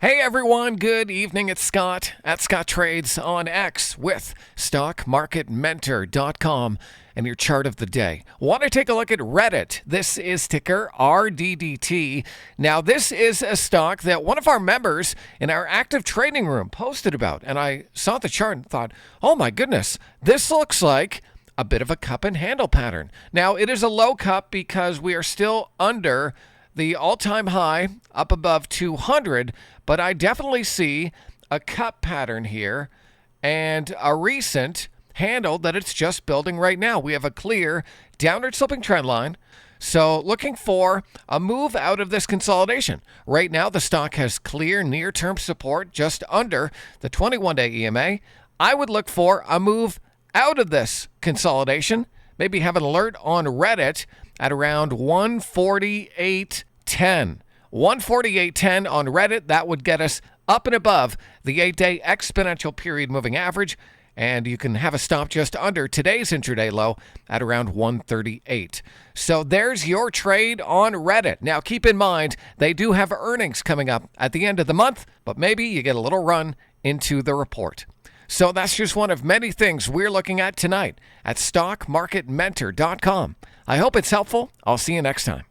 Hey everyone, good evening. It's Scott at Scott Trades on X with StockMarketMentor.com and your chart of the day. Want to take a look at Reddit? This is ticker RDDT. Now, this is a stock that one of our members in our active trading room posted about, and I saw the chart and thought, oh my goodness, this looks like a bit of a cup and handle pattern. Now, it is a low cup because we are still under the all-time high up above 200, but I definitely see a cup pattern here and a recent handle that it's just building right now. We have a clear downward sloping trend line. So looking for a move out of this consolidation. Right now, the stock has clear near-term support just under the 21-day EMA. I would look for a move out of this consolidation. Maybe have an alert on Reddit at around 148.10. 148.10 on Reddit. That would get us up and above the 8-day exponential period moving average. And you can have a stop just under today's intraday low at around 138. So there's your trade on Reddit. Now, keep in mind, they do have earnings coming up at the end of the month, but maybe you get a little run into the report. So that's just one of many things we're looking at tonight at StockMarketMentor.com. I hope it's helpful. I'll see you next time.